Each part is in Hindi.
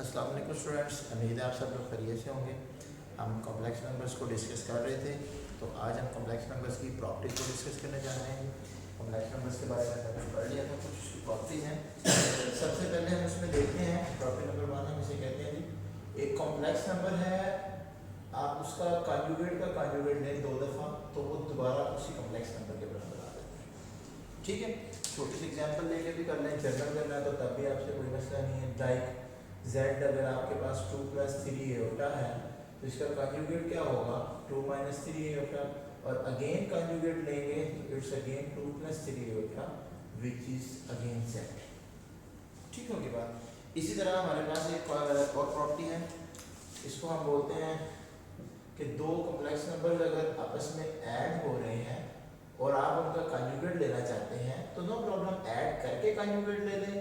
अस्सलाम वालेकुम स्टूडेंट्स, उम्मीद है आप सब लोग खैरियत से होंगे। हम कॉम्प्लेक्स नंबर्स को डिस्कस कर रहे थे, तो आज हम कॉम्प्लेक्स नंबर्स की प्रॉपर्टीज को डिस्कस करने जा रहे हैं। कॉम्प्लेक्स नंबर्स के बारे में हमने पढ़ लिया था, कुछ प्रॉपर्टीज हैं। सबसे पहले हम इसमें देखते हैं प्रॉपर्टी नंबर 1, हम इसे कहते हैं जी एक कॉम्प्लेक्स नंबर है, आप उसका कॉन्जुगेट का कॉन्जुगेट लें 2 दफ़ा तो वो दोबारा उसी कॉम्प्लेक्स नंबर के बराबर आ जाता है। ठीक है, छोटी सी एग्जांपल लेके भी कर लें, जनरल करना है तो तब भी आपसे कोई मसला नहीं है। लाइक z अगर आपके पास 2 + 3 एटा है तो इसका कॉन्जुगेट क्या होगा 2 - 3 एटा, और अगेन कॉन्जुगेट लेंगे तो it's again 2 + 3 Etah which is again z। ठीक होगी बात। इसी तरह हमारे पास एक और प्रॉपर्टी है, इसको हम बोलते हैं कि दो कॉम्प्लेक्स नंबर अगर आपस में ऐड हो रहे हैं और आप उनका कॉन्जुगेट लेना चाहते हैं तो नो प्रॉब्लम, ऐड करके कॉन्जुगेट ले लें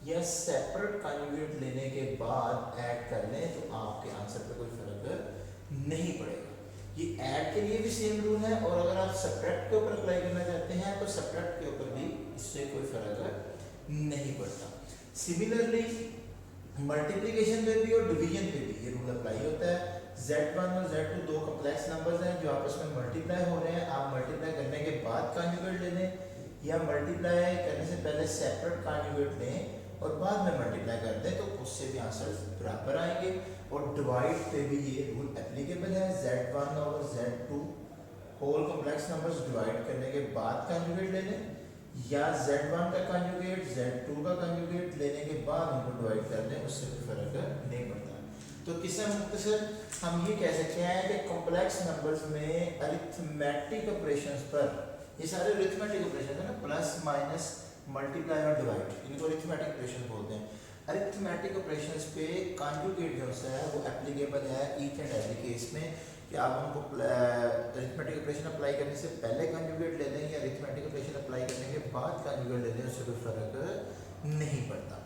या सेपरेट कॉन्जुगेट लेने के बाद ऐड कर लें, तो आपके आंसर पे कोई फर्क नहीं पड़ेगा। ये ऐड के लिए भी सेम रूल है, और अगर आप सब्ट्रैक्ट के ऊपर अप्लाई करना चाहते हैं तो सब्ट्रैक्ट के ऊपर भी इससे कोई फर्क नहीं पड़ता। सिमिलरली मल्टीप्लिकेशन पे भी और डिवीजन पे भी ये रूल अप्लाई होता है। z1 और z2 दो कॉम्प्लेक्स नंबर्स हैं जो आपस में मल्टीप्लाई हो रहे हैं, आप मल्टीप्लाई करने के बाद कॉन्जुगेट ले लें या मल्टीप्लाई करने से पहले सेपरेट कॉन्जुगेट लें और बाद में मल्टीप्लाई कर दें, तो उससे भी आंसर बराबर आएंगे। और डिवाइड पे भी ये रूल एप्लीकेबल है। z1 और z2 whole complex numbers divide करने के बाद कॉन्जुगेट ले लें या z1 का कॉन्जुगेट z2 का कॉन्जुगेट लेने के बाद उनको डिवाइड कर लें, उससे कोई फर्क नहीं पड़ता। तो किससे मुख्तसर हम ये कह सकते हैं कि कॉम्प्लेक्स नंबर्स में अरिथमेटिक ऑपरेशंस पर, ये सारे अरिथमेटिक ऑपरेशन है ना, प्लस माइनस मल्टीप्लाई और डिवाइड, इनको अरिथमेटिक ऑपरेशन बोलते हैं। अरिथमेटिक ऑपरेशंस पे कॉन्जुगेट जो है वो एप्लीकेबल है ईच एंड एवरी केस में, कि आप उनको अरिथमेटिक ऑपरेशन अप्लाई करने से पहले कॉन्जुगेट ले लें या अरिथमेटिक ऑपरेशन अप्लाई करने के बाद कॉन्जुगेट ले लें, उससे कोई फर्क नहीं पड़ता।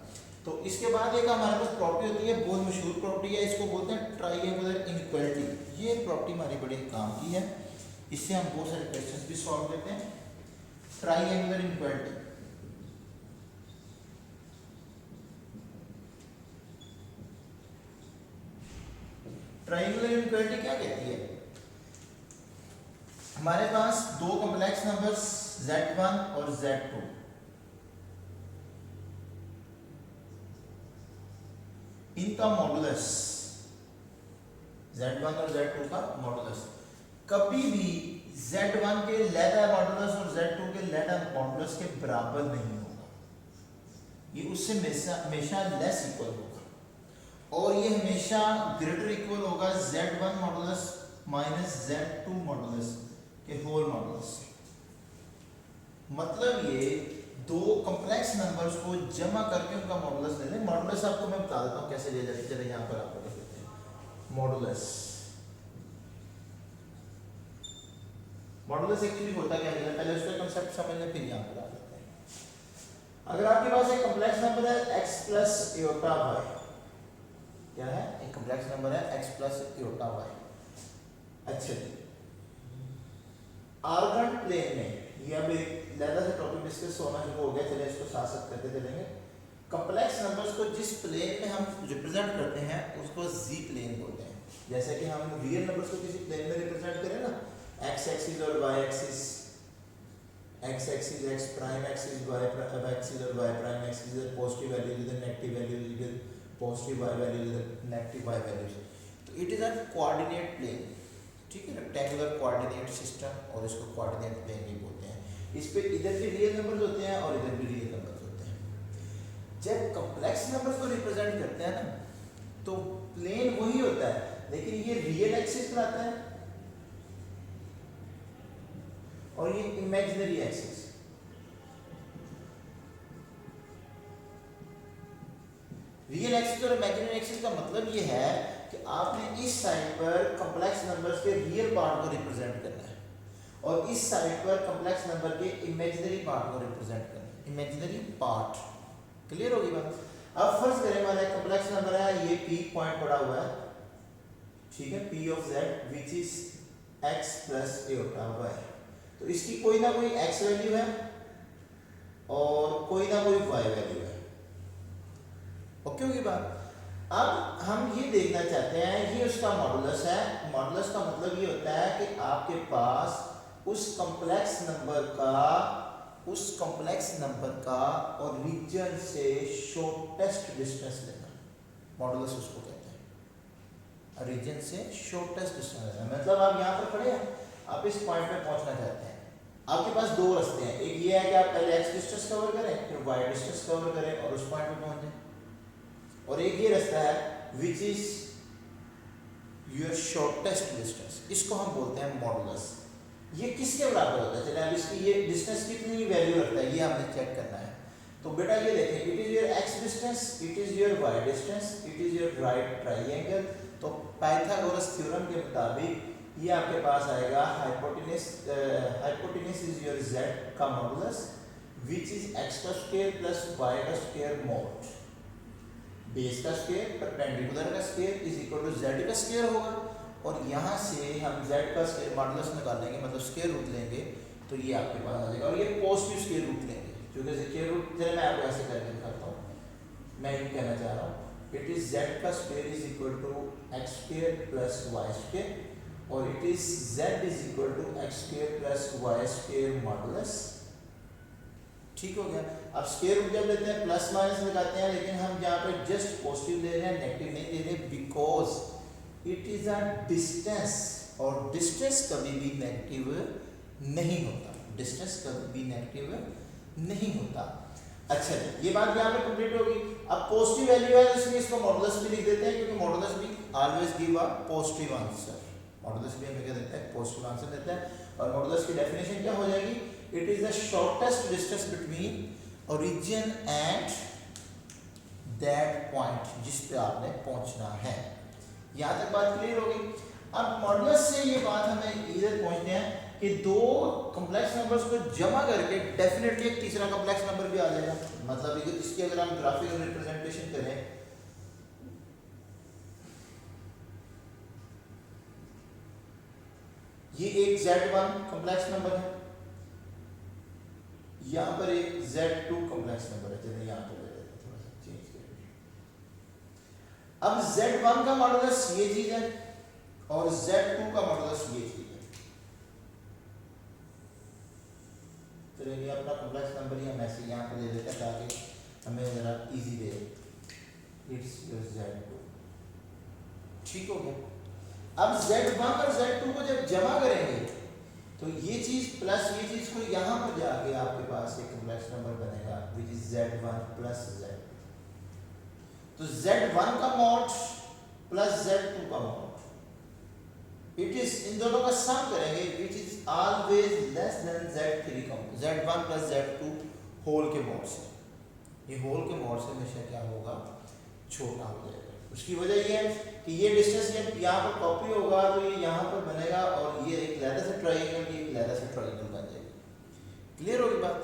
तो इसके बाद एक हमारे पास प्रॉपर्टी होती है, बहुत मशहूर प्रॉपर्टी है, इसको बोलते हैं ट्राइएंगुलर इनइक्वालिटी। ये प्रॉपर्टी हमारी बड़ी काम की है, इससे हम बहुत सारे क्वेश्चंस भी सॉल्व करते हैं। ट्राइएंगुलर इनइक्वालिटी, ट्राइएंगुलर इनइक्वालिटी क्या कहती है? हमारे पास दो कॉम्प्लेक्स नंबर्स z1 और z2, इनका मॉडुलस, z1 और z2 का मॉडुलस कभी भी z1 के लेदा मॉडुलस और z2 के लेदा मॉडुलस के बराबर नहीं होगा, ये उससे हमेशा लेस इक्वल होगा, और ये हमेशा ग्रेटर इक्वल होगा z1 modulus minus z2 modulus के होल मॉडुलस। मतलब ये दो कॉम्प्लेक्स नंबर्स को जमा करके उनका मॉडुलस ले लें। मॉडुलस आपको मैं बता देता हूँ कैसे ले जाते, चले यहाँ पर आपको देख लेते हैं। मॉडुलस एक्चुअली होता क्या है, पहले उसका कांसेप्ट समझ लें, फिर यहाँ पर आ जाते हैं। अगर आपके पास एक कॉम्प्लेक्स नंबर है x प्लस एटा y, क्या है, एक कॉम्प्लेक्स नंबर है x प्लस एटा y। अच्छा जी, आर्गन प्लेन में, ये अब एक ज़्यादा से टॉपिक डिस्कस होना शुरू हो गया, चलिए इसको साथ साथ करते चलेंगे। कॉम्प्लेक्स नंबर्स को जिस प्लेन में हम रिप्रेजेंट करते हैं उसको जी प्लेन बोलते हैं। जैसे कि हम रियल नंबर्स को किसी प्लेन में रिप्रेजेंट करें ना, x एक्सिस और y axis, x axis x prime axis, y axis और y प्राइम एक्सिस, इधर पॉजिटिव वैल्यू इधर नेगेटिव वैल्यू, इधर पॉजिटिव y वैल्यू इधर नेगेटिव y वैल्यू, तो it is a coordinate plane. ठीक है, रेक्टेंगुलर कोऑर्डिनेट सिस्टम, और इसको कोऑर्डिनेट प्लेन भी बोलते हैं। इस पे इधर भी रियल नंबर्स होते हैं और इधर भी रियल नंबर्स होते हैं। जब कॉम्प्लेक्स नंबर्स को रिप्रेजेंट करते हैं ना, तो प्लेन वही होता है, लेकिन ये रियल एक्सिस पर आता है और ये इमेजिनरी एक्सिस। रियल एक्सिस और इमेजिनरी एक्सिस का मतलब ये है कि आपने इस साइड पर कॉम्प्लेक्स नंबर्स के रियल पार्ट को रिप्रेजेंट करना है और इस साइड पर कॉम्प्लेक्स नंबर के इमेजिनरी पार्ट को रिप्रेजेंट करना है, इमेजिनरी पार्ट। क्लियर होगी बात? अब फर्ज करें हमारा एक कॉम्प्लेक्स नंबर है, ये p पॉइंट पड़ा हुआ है, ठीक है, p of z which is x plus iota y। तो इसकी कोई ना कोई x वैल्यू है और कोई ना कोई y वैल्यू है। ओके होगी बात? अब हम ये देखना चाहते हैं, ये उसका मॉडुलस है। मॉडुलस का मतलब ये होता है कि आपके पास उस कॉम्प्लेक्स नंबर का ओरिजिन से शॉर्टेस्ट डिस्टेंस लेना, मॉडुलस उसको कहते हैं। ओरिजिन से शॉर्टेस्ट डिस्टेंस लेना मतलब आप यहाँ पर खड़े हैं, आप इस पॉइंट पे पहुंचना चाहते हैं, आपके पास दो रास्ते हैं। एक ये है कि आप पहले x डिस्टेंस कवर करें, फिर y डिस्टेंस कवर करें और उस पॉइंट पे पहुंच जाएं। और एक ये रास्ता है which is your shortest distance, इसको हम बोलते हैं मॉडुलस। ये किसके बराबर होता है? चलिए अब इसकी ये डिस्टेंस कितनी वैल्यू रखता है ये हमने चेक करना है। तो बेटा ये देखें, it is your x distance, it is your y distance, it is your right triangle. तो पाइथागोरस थ्योरम के मुताबिक ये आपके पास आएगा हाइपोटेन्यूज इज योर z का मॉडुलस विच इज x का स्क्वायर प्लस y का स्क्वायर मॉड बेस का स्क्वायर परपेंडिकुलर का square is equal to z का स्क्वायर होगा। और यहाँ से हम z का स्क्वायर मॉडुलस निकालेंगे, मतलब स्क्वायर रूट लेंगे, तो ये आपके पास आ जाएगा। और ये पॉजिटिव स्क्वायर रूट लेंगे, क्योंकि स्क्वायर रूट चलिए मैं आपको ऐसे करके दिखाता हूँ। मैं ये कहना चाह रहा हूँ इट इज z का square is equal to x square plus y square और it is z is equal to x square plus y square modulus. ठीक हो गया। अब स्क्वायर रूट जब लेते हैं प्लस माइनस लगाते हैं, लेकिन हम यहाँ पे जस्ट पॉजिटिव ले रहे हैं, नेगेटिव नहीं ले रहे, because it is a distance और डिस्टेंस कभी भी नेगेटिव नहीं होता, डिस्टेंस कभी भी नेगेटिव नहीं होता। अच्छा ये बात यहाँ पे कंप्लीट होगी। अब पॉजिटिव वैल्यू है इसलिए इसको मॉडुलस भी लिख देते हैं, क्योंकि मॉडुलस भी always give a positive answer. Modulus भी हमें क्या देता है? पॉजिटिव आंसर देता है। और मॉडुलस की डेफिनेशन क्या हो जाएगी? It is the shortest distance between origin and that point जिस पे आपने पहुंचना है। यहाँ तक बात क्लियर होगी। अब मॉडुलस से ये बात हमें इधर पहुंचते हैं कि दो कॉम्प्लेक्स नंबर्स को जमा करके डेफिनेटली एक तीसरा कॉम्प्लेक्स नंबर भी आ जाएगा। मतलब इसकी अगर हम ग्राफिकल रिप्रेजेंटेशन करें, ये एक Z1 कॉम्प्लेक्स नंबर है, यहाँ पर एक Z2 कॉम्प्लेक्स नंबर है। चलिए यहाँ पर ले लेते हैं, थोड़ा सा चेंज करेंगे। अब Z1 का मॉडुलस ये चीज है और Z2 का मॉडुलस ये चीज है। चलिए ये अपना कॉम्प्लेक्स नंबर ही हम ऐसे यहाँ पे ले लेते हैं ताकि हमें जरा इजी रहे। It's your Z2। ठीक हो गया। अब Z1 और Z2 को जब जमा करेंगे तो ये चीज प्लस ये चीज को यहाँ पर जाके आपके पास एक कॉम्प्लेक्स नंबर बनेगा which is Z1 plus Z2। तो Z1 का मॉड प्लस Z2 का मॉड, इट इज इन दोनों का सम करेंगे which is always less then Z3 का Z1 प्लस Z2 होल के मॉड से। ये होल के मॉड से हमेशा क्या होगा? छोटा हो जाएगा। उसकी वजह ये है कि ये डिस्टेंस जब यहाँ पर कॉपी होगा तो ये यहाँ पर बनेगा और ये एक लैडर से ट्रायंगल, ये एक लैडर से ट्रायंगल बन जाएगी। क्लियर होगी बात?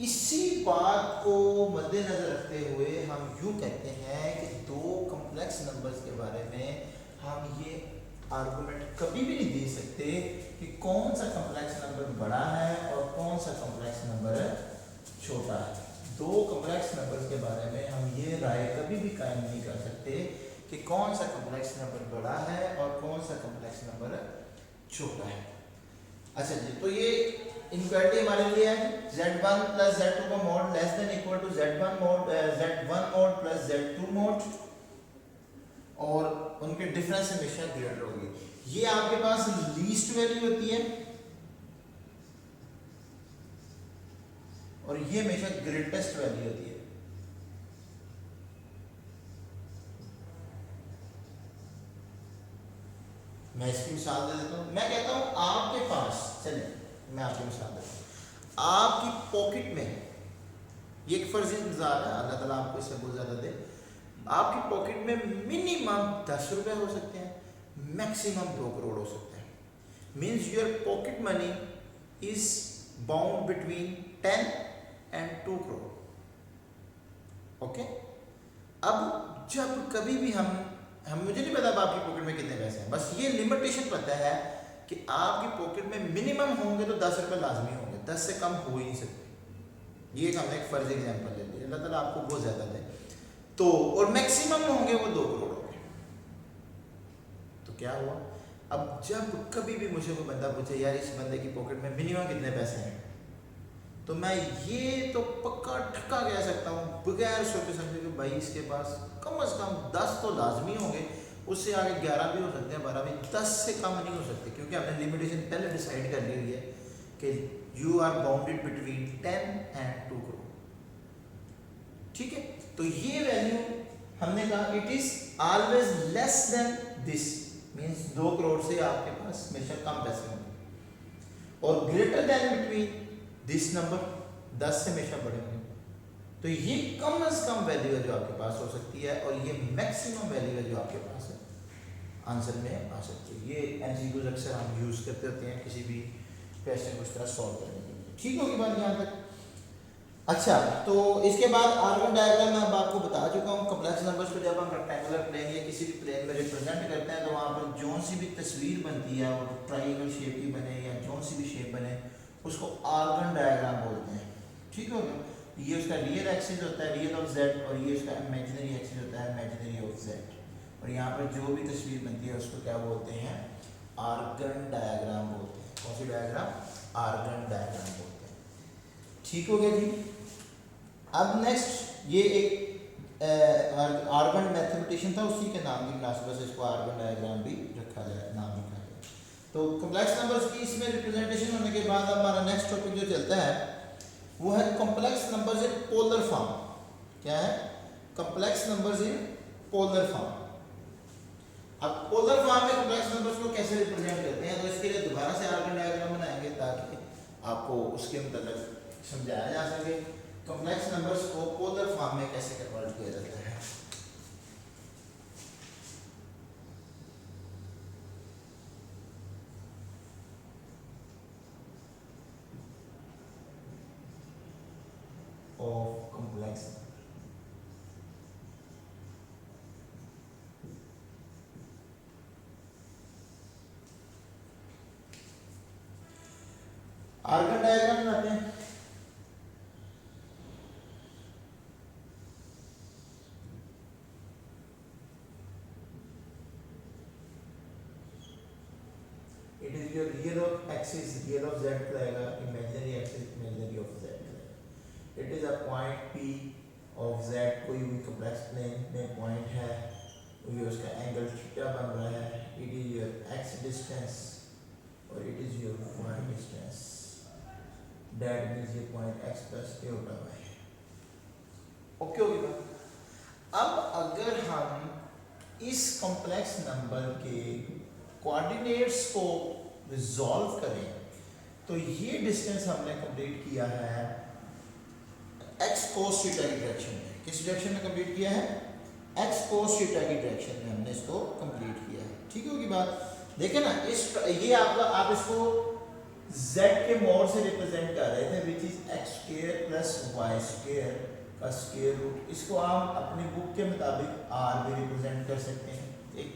इसी बात को मद्देनजर रखते हुए हम यूँ कहते हैं कि दो कॉम्प्लेक्स नंबर्स के बारे में हम ये आर्गुमेंट कभी भी नहीं दे सकते कि कौन सा कॉम्प्लेक्स नंबर बड़ा है और कौन सा कॉम्प्लेक्स नंबर छोटा है। दो कॉम्प्लेक्स नंबर्स के बारे में हम ये राय कभी भी कायम नहीं कर सकते कि कौन सा कॉम्प्लेक्स नंबर बड़ा है और कौन सा कॉम्प्लेक्स नंबर छोटा है। अच्छा जी, तो ये इनक्वालिटी हमारे लिए है Z1 प्लस Z2 का mod less than equal to Z1 mod plus Z2 mod और उनके डिफरेंस हमेशा ग्रेटर होगी। ये आपके पास लीस्ट वैल्यू होती है और ये हमेशा ग्रेटेस्ट वैल्यू होती है। मैं इसकी मिसाल दे देता हूँ। मैं कहता हूँ आपके पास, चलिए मैं आपकी मिसाल देता हूँ। आपकी पॉकेट में ये एक फर्जी इंतजार है, अल्लाह ताला आपको इससे बहुत ज़्यादा दे। आपकी पॉकेट में मिनिमम 10 रुपए हो सकते हैं, मैक्सिमम 2 करोड़ हो सकते हैं। Means your pocket money is bound between 10 and 2 crore. Okay, अब जब कभी भी हम मुझे नहीं पता अब आपकी पॉकेट में कितने पैसे हैं, बस ये लिमिटेशन पता है कि आपकी पॉकेट में मिनिमम होंगे तो 10 रुपए लाजमी होंगे, 10 से कम हो ही नहीं सकते। ये हमने एक फर्ज एग्जांपल ले लिया, अल्लाह ताला आपको बहुत ज़्यादा दे। तो और मैक्सिमम होंगे वो 2 करोड़। क्या हुआ, अब जब कभी भी मुझे कोई बंदा पूछे यार इस बंदे की पॉकेट में मिनिमम कितने पैसे हैं, तो मैं ये तो पक्का ठक्का कह सकता हूँ बगैर सोचे समझे कि भाई इसके पास कम से कम 10 तो लाजमी होंगे, उससे आगे 11 भी हो सकते हैं, 12 भी, 10 से कम नहीं हो सकते, क्योंकि हमने लिमिटेशन पहले डिसाइड कर ली हुई है कि you are bounded between 10 and 2 crore. ठीक है, तो ये वैल्यू हमने कहा it is always less than this, means 2 crore से आपके पास हमेशा कम पैसे होंगे, और greater than between this number 10 से हमेशा बड़े होंगे। तो ये कम से कम वैल्यू है जो आपके पास हो सकती है, और ये मैक्सिमम वैल्यू है जो आपके पास है आंसर में आ सकती है। ये एमसीक्यूज अक्सर हम यूज करते होते हैं किसी भी क्वेश्चन को इस तरह सॉल्व करने के लिए। ठीक होगी बात यहाँ तक। अच्छा, तो इसके बाद आर्गन डायग्राम में अब आपको बता चुका हूँ, कॉम्प्लेक्स नंबर्स को जब हम रेक्टेंगुलर प्लेन या किसी भी प्लेन में रिप्रेजेंट करते हैं तो वहाँ पर जो सी भी तस्वीर बनती है वो ट्राइंगल शेप की बने या जो सी भी शेप बने उसको आर्गन डायग्राम बोलते हैं। ठीक हो गया, ये उसका रियल एक्सिस होता है, रियल ऑफ जेड, और ये उसका इमेजिनरी एक्सिस होता है, इमेजिनरी ऑफ जेड, और यहाँ पर जो भी तस्वीर बनती है उसको क्या बोलते हैं, आर्गन डायग्राम बोलते हैं। कौन सी डायग्राम, आर्गन डायग्राम बोलते हैं। ठीक हो गया जी। अब नेक्स्ट ये एक आर्गन मैथमेटिशियन था, उसी के नाम की मुनासिबत से इसको आर्गन डायग्राम भी रखा जाए, नाम रखा गया। तो कॉम्प्लेक्स नंबर्स की इसमें रिप्रेजेंटेशन होने के बाद हमारा नेक्स्ट टॉपिक जो चलता है वो है complex numbers in polar form. क्या है, complex numbers in polar form. अब पोलर फॉर्म में कॉम्प्लेक्स नंबर्स को कैसे रिप्रेजेंट करते हैं, तो इसके लिए दोबारा से आर्गन डायग्राम बनाएंगे ताकि आपको उसके मतलब समझाया जा सके कॉम्प्लेक्स नंबर्स को पोलर फॉर्म में कैसे कन्वर्ट किया जाता है। ऑफ कॉम्प्लेक्स आर्गन डायग्राम बनाते हैं। It is your real of axis, real of z रहेगा, imaginary axis, imaginary of z रहेगा। It is a point P of z, कोई भी कॉम्प्लेक्स प्लेन में पॉइंट है, ये उसका एंगल थीटा बन रहा है। It is your x distance और it is your y distance, that means ये पॉइंट एक्स प्लस ए होता है। ओके हो गया। अब अगर हम इस कॉम्प्लेक्स नंबर के कोऑर्डिनेट्स को रिजॉल्व करें तो ये डिस्टेंस हमने कंप्लीट किया है एक्स कोस थीटा की डायरेक्शन में। किस डायरेक्शन में कंप्लीट किया है, एक्स कोस थीटा की डायरेक्शन में हमने इसको कंप्लीट किया है। ठीक होगी बात। देखें ना, इस ये आपका आप इसको z के मोड से रिप्रेजेंट कर रहे थे which is x square plus y square का स्क्वायर रूट। इसको आप अपनी बुक के मुताबिक r भी रिप्रेजेंट कर सकते हैं, एक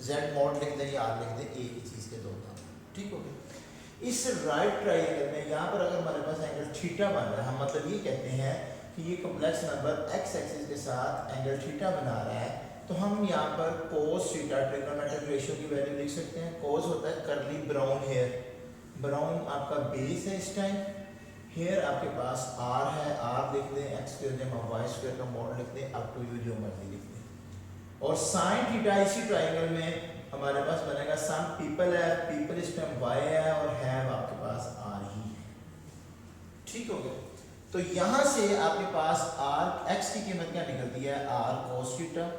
z मोड लिख दें या r लिख दें, एक ही चीज़ के दो नाम। ठीक हो गया। इस राइट ट्रायंगल में यहाँ पर अगर हमारे पास एंगल थीटा बन रहा है, हम मतलब ये कहते हैं कि ये कॉम्प्लेक्स नंबर x एक्सिस के साथ एंगल थीटा बना रहा है, तो हम यहाँ पर cos थीटा ट्रिग्नोमेट्रिक रेशियो की वैल्यू लिख सकते हैं। cos होता है कर्ली ब्राउन हेयर, ब्राउन आपका बेस है इस टाइम, हेयर आपके पास r है, r लिख दें, x के जगह y स्क्वायर का मॉड लिख दें, अप टू यू जो मर्जी लिख दें। और sin थीटा इसी ट्रायंगल में हमारे पास बनेगा सम पीपल है, पीपल इस टाइम y है और हैव आपके पास r ही है। ठीक हो गया। तो यहाँ से आपके पास r x की कीमत क्या निकलती है, r cos थीटा,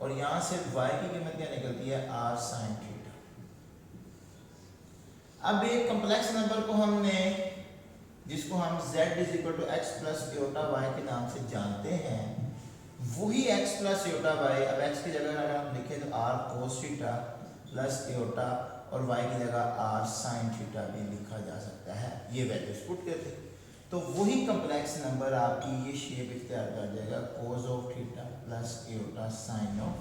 और यहाँ से y की कीमत क्या निकलती है, r sin थीटा। अब एक कॉम्प्लेक्स नंबर को हमने, जिसको हम z is equal to x plus iota y के नाम से जानते हैं, वही x प्लस योटा वाई, अब x की जगह अगर हम लिखें तो r cos theta plus Yotta और y की जगह r sin थीटा भी लिखा जा सकता है। ये वैल्यूज पुट करते तो वही कॉम्प्लेक्स नंबर आपकी ये शेप इख्तियार कर जाएगा, cos of theta plus Yotta sin of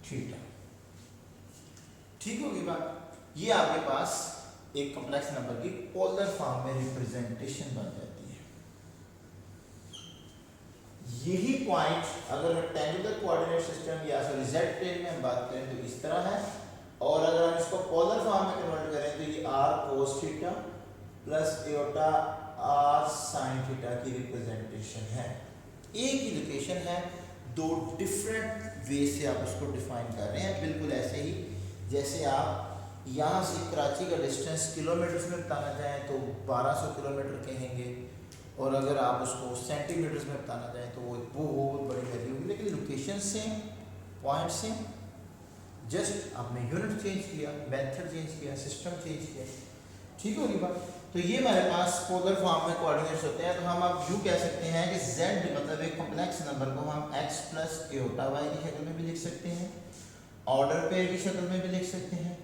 theta. ठीक होगी बात। ये आपके पास एक कॉम्प्लेक्स नंबर की पोलर फॉर्म में रिप्रेजेंटेशन बन जाती है। यही पॉइंट अगर रेक्टेंगुलर कोऑर्डिनेट सिस्टम या सॉरी जेड प्लेन में हम बात करें तो इस तरह है, और अगर हम इसको पोलर फॉर्म में कन्वर्ट करें तो ये r cos theta plus aorta r sin theta की रिप्रेजेंटेशन है। एक ही लोकेशन है, दो डिफरेंट वे से आप उसको डिफाइन कर रहे हैं, बिल्कुल ऐसे ही जैसे आप यहाँ से कराची का डिस्टेंस किलोमीटर्स में बताना चाहें तो 1200 किलोमीटर कहेंगे, और अगर आप उसको सेंटीमीटर्स में बताना चाहें तो वो बहुत बड़ी वैल्यू होगी, लेकिन location same, point same, just आपने यूनिट चेंज किया, मेथड चेंज किया, सिस्टम चेंज किया। ठीक होगी बात। तो ये हमारे पास पोलर फॉर्म में कोऑर्डिनेट्स होते हैं, तो हम आप यूँ कह सकते हैं कि z मतलब एक कॉम्प्लेक्स नंबर को हम x प्लस एयोटा y की शक्ल में भी लिख सकते हैं, ऑर्डर पेयर की शक्ल में भी लिख सकते हैं,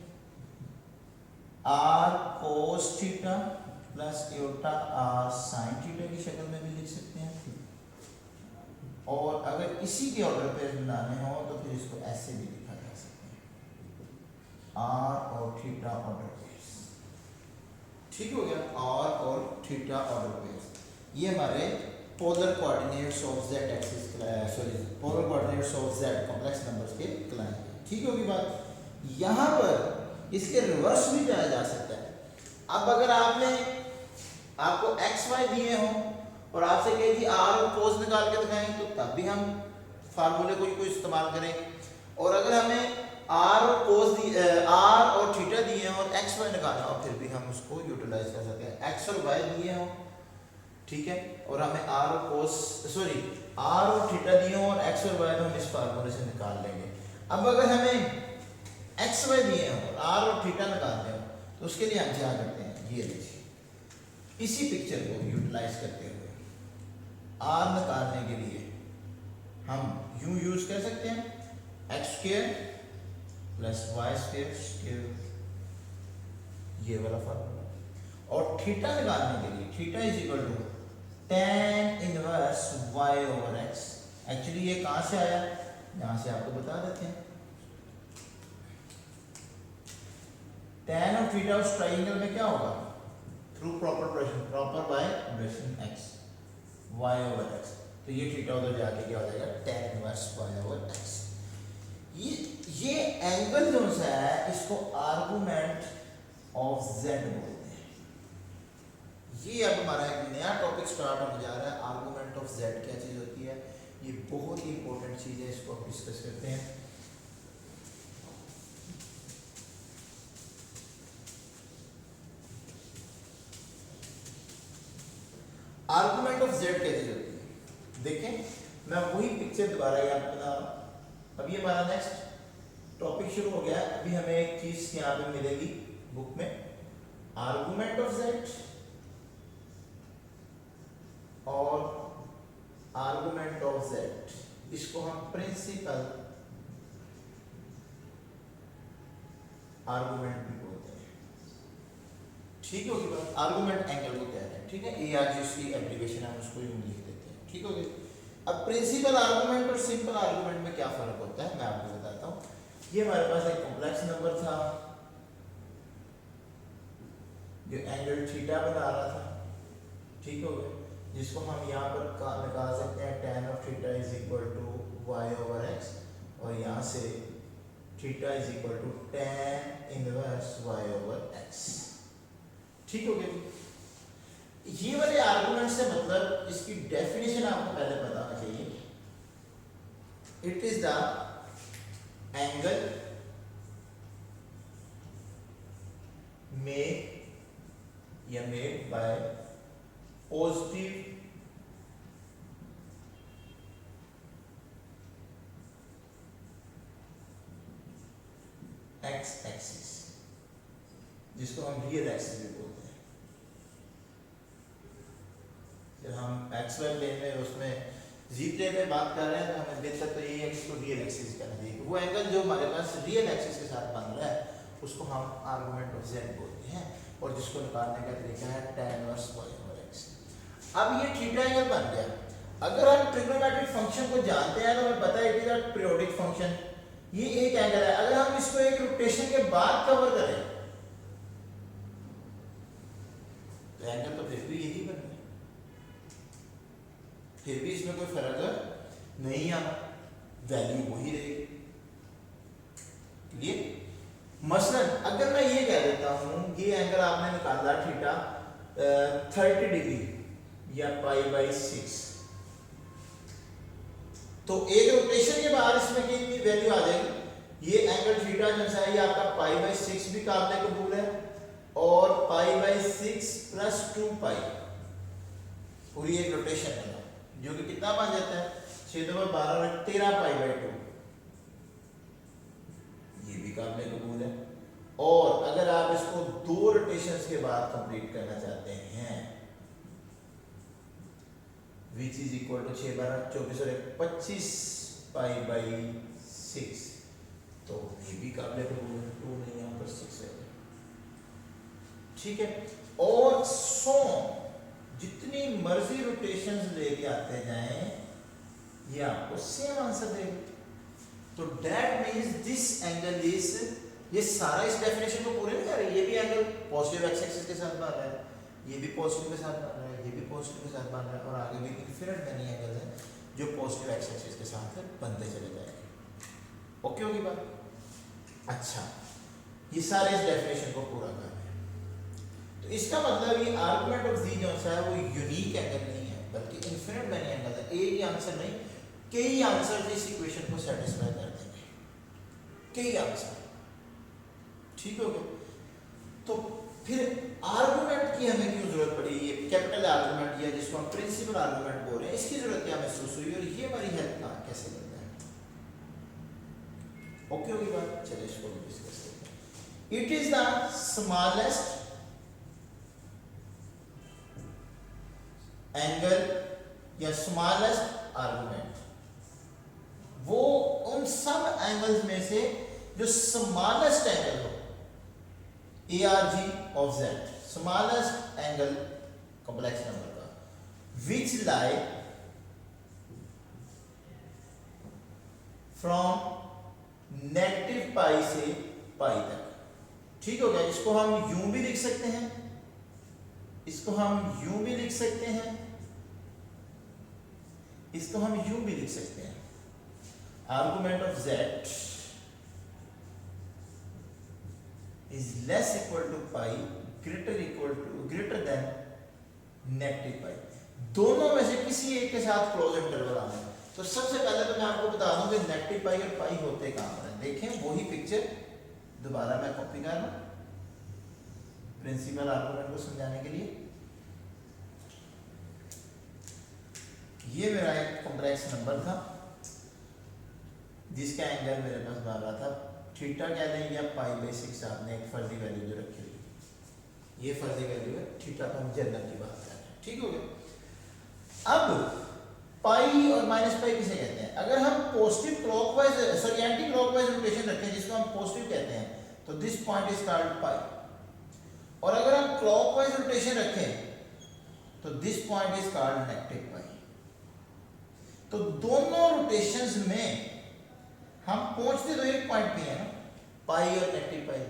r cos theta plus aorta r sin theta की शक्ल में भी लिख सकते हैं, और अगर इसी के ऑर्डर पेयर बनाने हो तो फिर इसको ऐसे भी लिखा जा सकता है, r और थीटा ऑर्डर पेयर्स। ठीक हो गया, r और थीटा ऑर्डर पेयर्स। ये हमारे polar coordinates of z axis sorry polar coordinates of z complex numbers के कहलाएंगे। ठीक होगी बात। यहाँ पर इसके रिवर्स भी जाया जा सकता है। अब अगर आपको x y दिए हों और आपसे कहे कि r और cos निकाल के दिखाएं, तो तब भी हम फार्मूले को इस्तेमाल करें, और अगर हमें r और cos r और थीटा दिए हों और x y निकालना हो, फिर भी हम उसको यूटिलाइज कर सकते हैं। x और y दिए हों, ठीक है, और हमें r और थीटा दिए हों और x और y तो हम इस फार्मूले से निकाल लेंगे। अब अगर हमें x y दिए हों और r और थीटा निकालते हो, तो उसके लिए हम क्या करते हैं, ये देखिए इसी पिक्चर को यूटिलाइज करते हुए r निकालने के लिए हम यूं यूज कर सकते हैं, x square plus y square, ये वाला फार्मूला, और थीटा निकालने के लिए theta is equal to tan inverse y over x। Actually ये कहाँ से आया, यहाँ से आपको बता देते हैं। tan और थीटा उस ट्रायंगल में क्या होगा, through proper bye operation x y over x, तो ये थीटा उधर जाके क्या हो जाएगा, tan inverse y over x। ये एंगल जो सा है इसको आर्गुमेंट ऑफ z बोलते हैं। ये अब हमारा एक नया टॉपिक स्टार्ट होने जा रहा है, आर्गुमेंट ऑफ z क्या चीज होती है, ये बहुत ही इंपॉर्टेंट चीज है, इसको हम डिस्कस करते हैं। आर्गुमेंट ऑफ z क्या चीज होती है, देखें मैं वही पिक्चर दोबारा याद बना रहा हूं। अभी हमारा नेक्स्ट टॉपिक शुरू हो गया है। अभी हमें एक चीज यहाँ पे मिलेगी बुक में, आर्गुमेंट ऑफ z और आर्गुमेंट ऑफ z, इसको हम प्रिंसिपल आर्गुमेंट भी बोलते हैं। ठीक होगी बात, आर्गुमेंट एंगल को कहते हैं, ठीक है, ये आज इसकी एप्लीकेशन है, हम उसको यूं लिख देते हैं। ठीक होगी। अब प्रिंसिपल आर्गुमेंट और सिंपल आर्गुमेंट में क्या फर्क होता है मैं आपको बताता हूँ। ये हमारे पास एक कॉम्प्लेक्स नंबर था जो एंगल थीटा बना रहा था, ठीक हो गया, जिसको हम यहाँ पर निकाल सकते हैं tan of theta is equal to y over x, और यहाँ से theta is equal to tan inverse y over x। ठीक हो गया। ये वाले आर्गुमेंट से मतलब इसकी डेफिनेशन आपको पहले पता होना चाहिए। It is the angle made by positive x axis, जिसको हम रियल एक्सिस भी बोलते हैं। जब हम एक्स वाई प्लेन में उसमें जी प्लेन में बात कर रहे हैं तो हमें देख सकते हैं ये एक्सिस को रियल एक्सिस कहना चाहिए। वो एंगल जो हमारे पास रियल एक्सिस के साथ बन रहा है उसको हम आर्गुमेंट ऑफ z बोलते हैं, और जिसको निकालने का तरीका है tan inverse y over x। अब ये थीटा एंगल बन गया। अगर हम ट्रिग्नोमेट्रिक फंक्शन को जानते हैं तो हमें पता है it is a periodic function, ये एक एंगल है। अगर हम इसको एक रोटेशन के बाद कवर करें तो एंगल तो फिर भी यही बन गया, फिर भी इसमें कोई फर्क नहीं आना, वैल्यू वही रहेगी। क्लियर। मसलन अगर मैं ये कह देता हूं ये एंगल आपने निकाला थीटा 30 डिग्री या π/6, तो एक रोटेशन के बाद इसमें कितनी वैल्यू आ जाएगी, ये एंगल थीटा जो है ये आपका π/6 भी काबिल कबूल है और π/6 + 2π पूरी एक रोटेशन है जो कि कितना बन जाता है 6×12 और 13π/2, ये भी काबिल कबूल है। और अगर आप इसको 2 रोटेशंस के बाद कंप्लीट करना चाहते हैं विच इज इक्वल टू 6×12 24 और 25π/6, तो ये भी काबिल कबूल है, 2 नहीं यहाँ पर 6 है, ठीक है। और सो जितनी मर्जी रोटेशंस लेके आते जाएं ये आपको सेम आंसर देगा। तो that means this angle is, ये सारा इस डेफिनेशन को पूरे नहीं कर रही, ये भी एंगल पॉजिटिव एक्स एक्सिस के साथ बन रहा है, ये भी पॉजिटिव के साथ बन रहा है, ये भी पॉजिटिव के साथ बन रहा है और आगे भी इन्फिनिट मैनी एंगल है जो पॉजिटिव एक्स एक्सिस के साथ बनते चले जाएंगे। ओके होगी बात? अच्छा, ये सारे इस डेफिनेशन को पूरा कर रहे हैं, तो इसका मतलब ये आर्गुमेंट ऑफ जी जो है वो यूनिक एंगल नहीं है बल्कि इन्फिनिट मैनी एंगल है। एक ही आंसर नहीं, कई आंसर इस इक्वेशन को सेटिस्फाई कर देंगे, कई आंसर, ठीक हो गया। तो फिर आर्गुमेंट की हमें क्यों जरूरत पड़ी, ये कैपिटल आर्गुमेंट या जिसको हम प्रिंसिपल आर्गुमेंट बोल रहे हैं, इसकी जरूरत क्या महसूस हुई और ये हमारी हेल्प कहाँ कैसे करता है? ओके होगी बात, चलिए इसको भी डिस्कस करते हैं। It is the smallest angle या स्मॉलेस्ट आर्गुमेंट, वो उन सब एंगल्स में से जो स्मॉलेस्ट एंगल हो, ARG of Z, smallest angle complex number का, विच लाई फ्रॉम -π से π तक, ठीक हो गया। इसको हम यूं भी लिख सकते हैं, इसको हम यूं भी लिख सकते हैं, इसको हम यूं भी लिख सकते हैं, argument of Z is less equal to pi greater than -π, दोनों में से किसी एक के साथ क्लोज इंटरवल आना है। तो सबसे पहले तो मैं आपको बता दूं कि -π और पाई होते कहां पर है। देखें वही पिक्चर दोबारा मैं कॉपी कर रहा हूं प्रिंसिपल आर्गुमेंट को समझाने के लिए। ये मेरा एक कॉम्प्लेक्स नंबर था जिसका एंगल मेरे पास बन रहा था थीटा क्या देंगे या π/6, आपने एक फर्जी वैल्यू जो रखी हुई, ये फर्जी वैल्यू है, थीटा पर हम जनरल की बात कर रहे हैं, ठीक हो गया। अब पाई और -π किसे कहते हैं? अगर हम positive clockwise sorry anti clockwise rotation रखें जिसको हम पॉजिटिव कहते हैं तो दिस पॉइंट इज कॉल्ड पाई, और अगर हम क्लॉकवाइज रोटेशन रखें तो दिस पॉइंट इज कॉल्ड -π। तो दोनों रोटेशंस में हम पहुंचते तो एक पॉइंट पे है ना, पाई और -π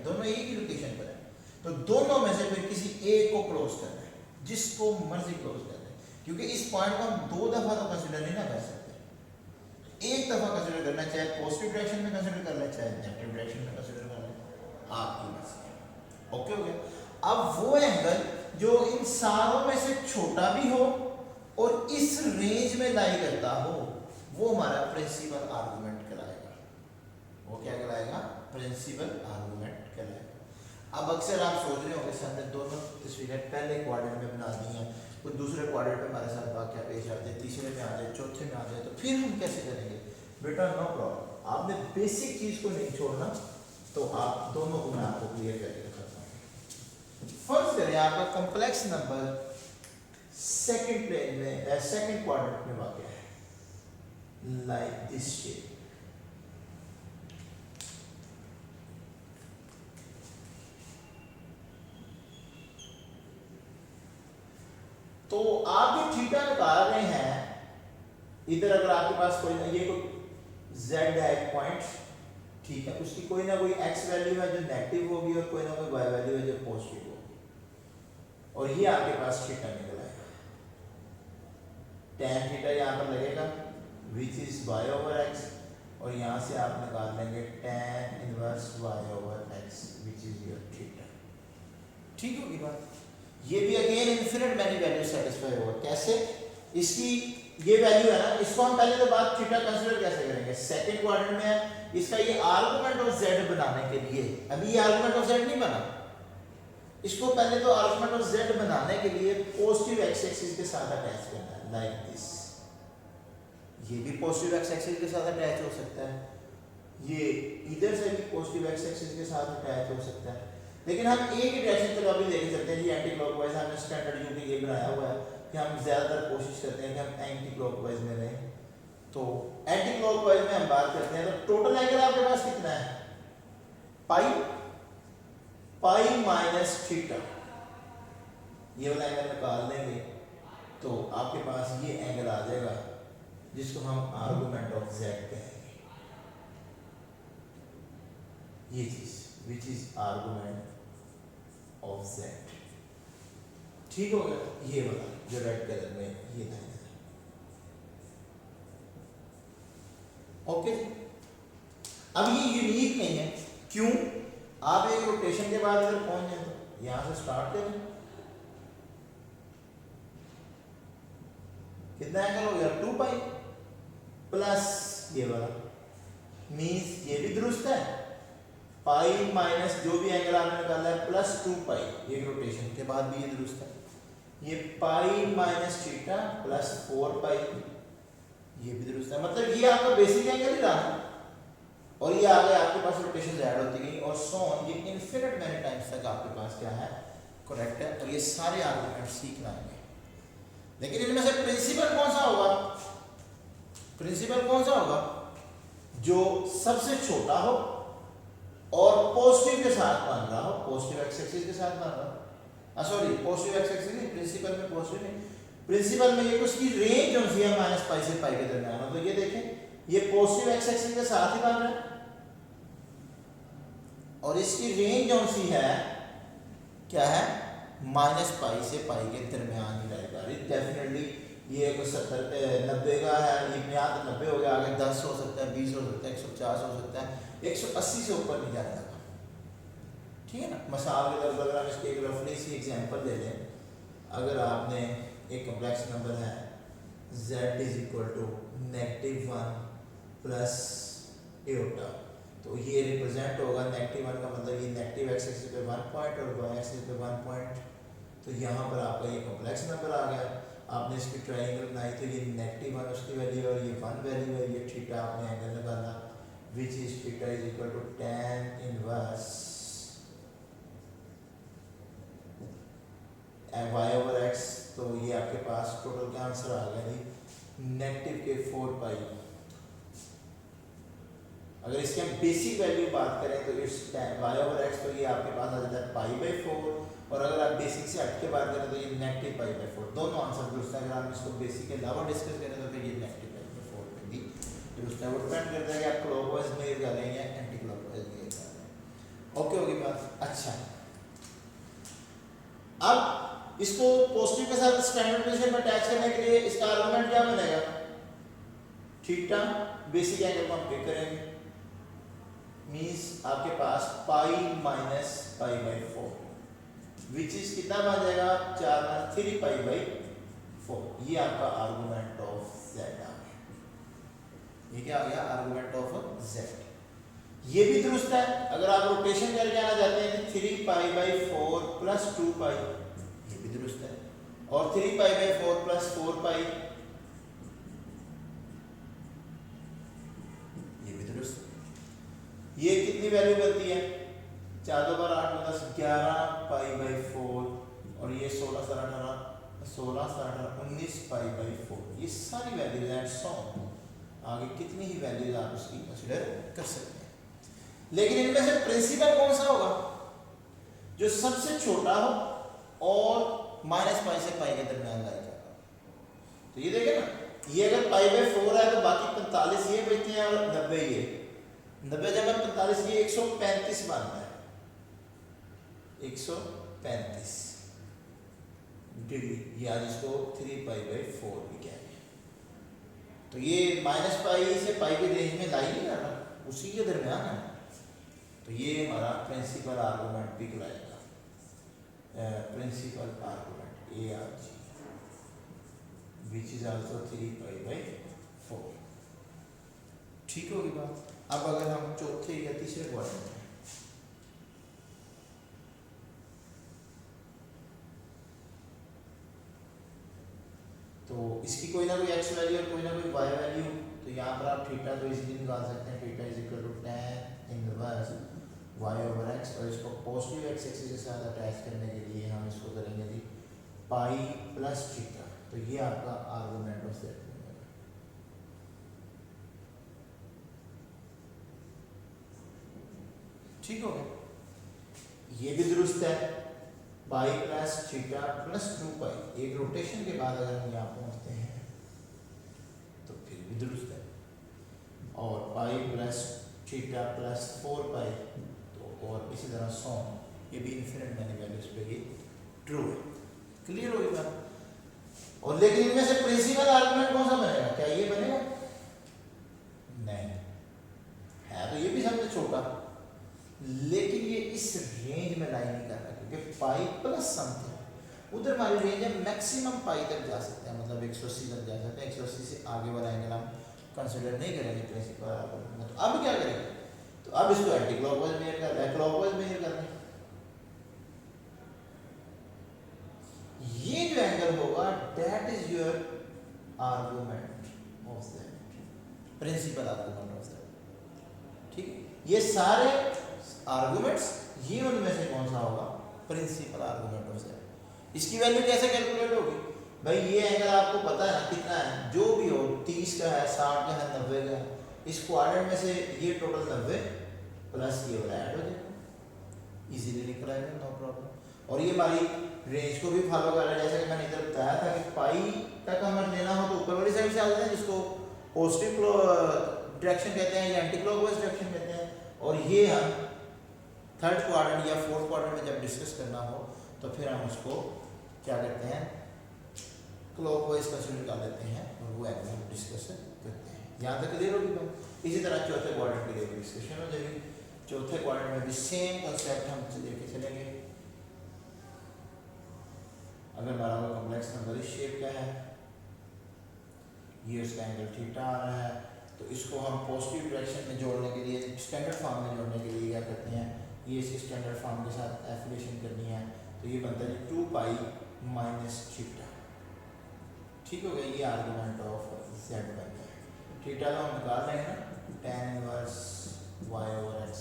दोनों एक ही लोकेशन पर है, तो दोनों में से फिर किसी एक को क्लोज करना है, जिसको मर्जी क्लोज करना है, क्योंकि इस पॉइंट को हम 2 दफा तो कंसीडर नहीं ना कर सकते, एक दफा कंसीडर करना, चाहे पॉजिटिव डायरेक्शन में कंसीडर कर ले चाहे नेगेटिव डायरेक्शन में कंसीडर कर ले, आपकी मर्जी। ओके हो गया। अब वो एंगल जो इन सारों में से छोटा भी हो और इस रेंज में लाई करता हो, वो हमारा प्रिंसिपल आर्गुमेंट कहलाएगा। वो क्या कहलाएगा? प्रिंसिपल आर्गुमेंट कहलाएगा। अब अक्सर आप सोच रहे होंगे सर ने दोनों तस्वीरें पहले क्वाड्रेंट में बना दी हैं, कुछ दूसरे क्वाड्रेंट में हमारे साथ वाकया पेश आ जाए, तीसरे में आ जाए, चौथे में आ जाए, तो फिर हम कैसे करेंगे? बेटा नो प्रॉब्लम, आपने बेसिक चीज को नहीं छोड़ना, तो आप दोनों को मैं आपको क्लियर करके दिखाता हूँ। फर्स्ट करें आपका कॉम्प्लेक्स नंबर सेकंड प्लेन में सेकंड क्वाड्रेंट में वाकया है, लाइक दिस शेप। तो आप जो थीटा निकाल रहे हैं, इधर अगर आपके पास कोई ये कोई z है एक पॉइंट, ठीक है, उसकी कोई ना कोई x वैल्यू है जो नेगेटिव होगी और कोई ना कोई y वैल्यू है जो पॉजिटिव होगी, और ये आपके पास थीटा निकल आएगा। tan थीटा यहाँ पर लगेगा विच इज y/x, और यहाँ से आप निकाल लेंगे tan inverse y/x। Minus which is your theta. ठीक होगी बात। ये भी again infinite many value satisfy होगा। कैसे? इसकी ये वैल्यू है ना, इसको हम पहले तो बात थीटा कंसीडर कैसे करेंगे, सेकंड क्वाड्रेंट में है, इसका ये आर्गुमेंट ऑफ z बनाने के लिए, अभी ये आर्गुमेंट ऑफ z नहीं बना, इसको पहले तो आर्गुमेंट ऑफ z बनाने के लिए पॉजिटिव x एक्सिस के साथ अटैच करना है, लाइक दिस। ये भी पॉजिटिव x एक्सिस के साथ अटैच हो सकता है, ये इधर से भी पॉजिटिव x एक्सिस के साथ अटैच हो सकता है, लेकिन हम एक ही डायरेक्शन चलो अभी लेके चलते हैं जी, एंटी क्लॉकवाइज। हमने स्टैंडर्ड यू के ये बनाया हुआ है कि हम ज्यादातर कोशिश करते हैं कि हम एंटी क्लॉकवाइज में रहें। तो एंटी क्लॉकवाइज में हम बात करते हैं तो टोटल एंगल आपके पास कितना है, पाई पाई माइनस थीटा। ये वाला एंगल निकाल लेंगे तो आपके पास ये एंगल आ जाएगा जिसको हम आर्गुमेंट ऑफ z कहेंगे, ये चीज which is argument of z। ठीक हो गया, ये वाला जो रेड कलर में ये लाइन है। ओके, अब ये यूनिक नहीं है, क्यों? आप एक रोटेशन के बाद अगर पहुंच जाए तो यहां से स्टार्ट करें, कितना एंगल हो गया 2 पाई प्लस ये वाला, मीन्स ये भी दुरुस्त है, पाई माइनस जो भी एंगल आपने निकाला है प्लस 2 पाई, एक रोटेशन के बाद भी ये दुरुस्त है। ये पाई माइनस थीटा प्लस 4 पाई, ये भी दुरुस्त है। मतलब ये आपका बेसिक एंगल ही रहा और ये आगे आपके पास रोटेशन ऐड होती गई और सो ऑन, ये इनफिनिट मैनी टाइम्स तक आपके पास क्या है, करेक्ट है। और ये सारे आर्गुमेंट सीख लाएंगे, लेकिन इनमें से प्रिंसिपल कौन सा होगा, प्रिंसिपल कौन सा होगा जो सबसे छोटा हो और पॉजिटिव के साथ बन रहा हो, पॉजिटिव एक्स एक्सिस के साथ बन रहा हो, सॉरी पॉजिटिव एक्स एक्सिस नहीं, प्रिंसिपल में पॉजिटिव नहीं, प्रिंसिपल में ये उसकी रेंज जो सी है माइनस पाई से पाई के दरमियान हो। तो ये देखें ये पॉजिटिव एक्स एक्सिस के साथ ही बन रहा है और इसकी रेंज जो सी है क्या है, माइनस पाई से पाई के दरमियान ही रहेगा। डेफिनेटली ये 70-90 का है, ये यहाँ तक 90 हो गया, आगे 10 हो सकता है, 20 हो सकता है, 150 हो सकता है, 180 से ऊपर नहीं जाएगा। ठीक है ना। मिसाल के तौर पर अगर हम इसकी एक रफली सी एग्जांपल ले लें, अगर आपने एक कॉम्प्लेक्स नंबर है z is equal to -1 plus eta, तो ये रिप्रेजेंट होगा -1 का मतलब ये नेगेटिव एक्स एक्सिस पे 1 पॉइंट और y एक्सिस पे 1 पॉइंट। तो यहाँ पर आपका ये कॉम्प्लेक्स नंबर आ गया, आपने इसकी ट्रायंगल बनाई तो ये -1 उसकी वैल्यू और ये 1 वैल्यू है, ये थीटा आपने एंगल निकाला which is theta is equal to tan inverse y over x। तो ये आपके पास टोटल का आंसर आ गया जी -4 पाई। अगर इसकी हम बेसिक वैल्यू बात करें तो इट्स y ओवर x, तो ये आपके पास आ जाता है पाई/4, और अगर आप बेसिक से हट के बात करें तो ये -पाई/4। दोनों आंसर दुरुस्त है। अगर हम इसको बेसिक के अलावा डिस्कस करें तो फिर ये -पाई/4 पे भी दुरुस्त है। वो डिपेंड करता है कि आप क्लॉकवाइज में कर रहे हैं या एंटी क्लॉकवाइज में कर रहे हैं। ओके होगी बात। अच्छा, अब इसको पॉजिटिव के साथ स्टैंडर्ड पोजीशन में अटैच करने के लिए इसका आर्गुमेंट क्या बनेगा, थीटा, बेसिक एंगल को हम पिक करेंगे, मींस आपके पास पाई माइनस पाई/4 विच इज कितना बन जाएगा 4 - 3 पाई/4। ये आपका आर्गुमेंट ऑफ z आ गया। ये क्या आ गया, आर्गुमेंट ऑफ z। ये भी दुरुस्त है। अगर आप रोटेशन करके आना चाहते हैं तो 3 पाई/4 प्लस 2 पाई, ये भी दुरुस्त है, और 3 पाई/4 प्लस 4 पाई, ये भी दुरुस्त है। ये कितनी वैल्यू बनती है, 4 2 8 10 11 पाई/4 और ये 16 7 18 19 पाई/4। ये सारी वैल्यूज एंड सो आगे कितनी ही वैल्यूज आप इसकी कंसीडर कर सकते हैं। लेकिन इनमें से प्रिंसिपल कौन सा होगा जो सबसे छोटा हो और -पाई से पाई के दरमियान लाई जाएगा। तो ये देखें ना, ये अगर पाई/4 है तो बाकी 45 ये बचते हैं और 90 ये, 90 जब 45 ये 135 बनता है, 135 डिग्री, ये आज इसको 3 पाई/4 भी कहते हैं। तो ये -पाई से पाई के रेंज में लाई नहीं रहा, उसी के दरमियान है। तो ये हमारा प्रिंसिपल आर्गूमेंट भी कहलाएगा, principal argument A R G, which is also 3π/4। ठीक होगी बात। अब अगर हम चौथे या तीसरे क्वाड्रेंट में, तो इसकी कोई ना कोई एक्स वैल्यू और कोई ना कोई वाई वैल्यू, तो यहाँ पर आप थीटा तो इजीली निकाल सकते हैं, theta is equal to tan inverse y/x, और इसको पॉजिटिव एक्स एक्सिस के साथ अटैच करने के लिए हम इसको करेंगे जी पाई प्लस थीटा। तो ये आपका आर्गूमेंट ऑफ सेट बनेगा। ठीक हो गया, ये भी दुरुस्त है, पाई प्लस थीटा प्लस 2π। एक रोटेशन के बाद अगर हम यहाँ पहुँचते हैं तो फिर भी दुरुस्त है, और पाई प्लस थीटा प्लस 4π, तो और इसी तरह 100, ये भी इन्फिनिट मैनी वैल्यूज पे ये ट्रू है। क्लियर होगी बात। और लेकिन इनमें से प्रिंसिपल आर्गुमेंट कौन सा बनेगा? क्या ये बनेगा? नहीं है, तो ये भी सबसे छोटा, लेकिन ये इस रेंज में लाई नहीं कर रहा, क्योंकि पाई प्लस समथिंग, उधर हमारी रेंज है मैक्सिमम पाई तक जा सकते हैं, मतलब 180 तक जा सकते हैं। 180 से आगे वाला एंगल हम कंसिडर नहीं करेंगे प्रिंसिपल आर्गुमेंट में। तो अब क्या करेंगे? तो अब इसको एंटी क्लॉकवाइज मेजर कर रहे हैं, क्लॉकवाइज मेजर कर रहे हैं। ये जो एंगल होगा that is your argument of that, principal argument of that. ठीक, ये सारे आर्गुमेंट्स, ये उनमें से कौन सा होगा? Principal argument of that. इसकी वैल्यू कैसे कैलकुलेट होगी भाई? ये एंगल आपको पता है ना कितना है, जो भी हो, 30 का है, 60 का है, 90 का है, इस क्वाड्रेंट में से ये टोटल 90 प्लस ये वाला ऐड हो जाएगा, इजीली निकल आएगा, नो प्रॉब्लम। और ये हमारी रेंज को भी फॉलो कर रहा है, जैसा कि मैंने इधर बताया था कि पाई तक हमें लेना हो तो ऊपर वाली साइड से आ जाते हैं, जिसको पॉजिटिव डायरेक्शन कहते हैं या एंटी क्लॉकवाइज डायरेक्शन कहते हैं। और ये हम थर्ड क्वाड्रेंट या फोर्थ क्वाड्रेंट में जब डिस्कस करना हो तो फिर हम उसको क्या करते हैं? क्लॉकवाइज कंसीडर कर लेते हैं और वो एंगल हम डिस्कस करते हैं। यहाँ तक क्लियर होगी बात। इसी तरह चौथे क्वाड्रेंट के लिए भी डिस्कशन हो जाएगी। चौथे क्वाड्रेंट में भी सेम कंसेप्ट हम लेके चलेंगे। अगर हमारा कॉम्प्लेक्स नंबर इस शेप का है, ये उसका एंगल थीटा आ रहा है, तो इसको हम पॉजिटिव डायरेक्शन में जोड़ने के लिए, स्टैंडर्ड फॉर्म में जोड़ने के लिए क्या करते हैं? ये इसके स्टैंडर्ड फॉर्म के साथ एफिलिएशन करनी है, तो ये बनता है 2π माइनस थीटा। ठीक हो गया, ये आर्गुमेंट ऑफ z बन गया। थीटा तो हम निकाल लेंगे ना, tan इनवर्स y/x।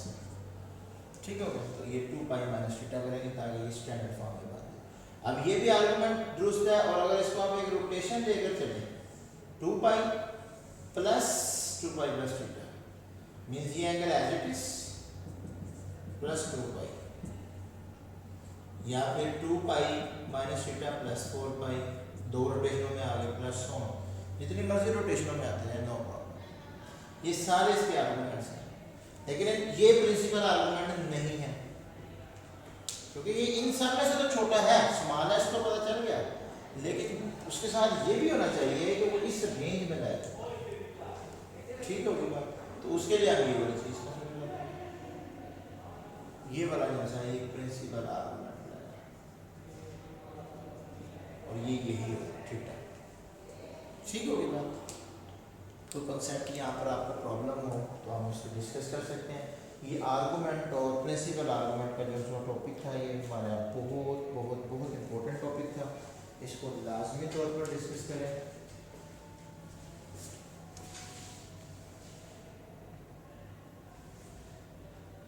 ठीक हो गया, तो ये 2π माइनस थीटा करेंगे ताकि ये स्टैंडर्ड फॉर्म में बन जाए। अब ये भी आर्गुमेंट दुरुस्त है, और अगर इसको हम एक रोटेशन लेकर चलें, 2π प्लस 2π प्लस थीटा मीन्स ये angle as it is plus 2π, या फिर 2π माइनस थीटा प्लस 4π, दो रोटेशनों में आ गए, प्लस 100, जितनी मर्जी रोटेशनों में आते हैं, नो प्रॉब्लम। ये सारे इसके आर्गुमेंट्स हैं, लेकिन ये प्रिंसिपल आर्गुमेंट नहीं है, क्योंकि ये इन सब में से तो छोटा है, स्मॉल है, इसको पता चल गया, लेकिन उसके साथ ये भी होना चाहिए कि वो इस रेंज में लाए। ठीक होगी बात। तो उसके लिए हम ये वाली चीज ये वाला जैसा एक प्रिंसिपल आर्गुमेंट है, और ये यही हो थीटा। ठीक होगी बात। तो कंसेप्ट यहाँ पर आपको प्रॉब्लम हो तो हम उसको डिस्कस कर सकते हैं। ये आर्गुमेंट और प्रिंसिपल आर्गुमेंट का जो टॉपिक था, ये हमारा बहुत बहुत बहुत इम्पोर्टेंट टॉपिक था, इसको लाजमी तौर पर डिस्कस करें।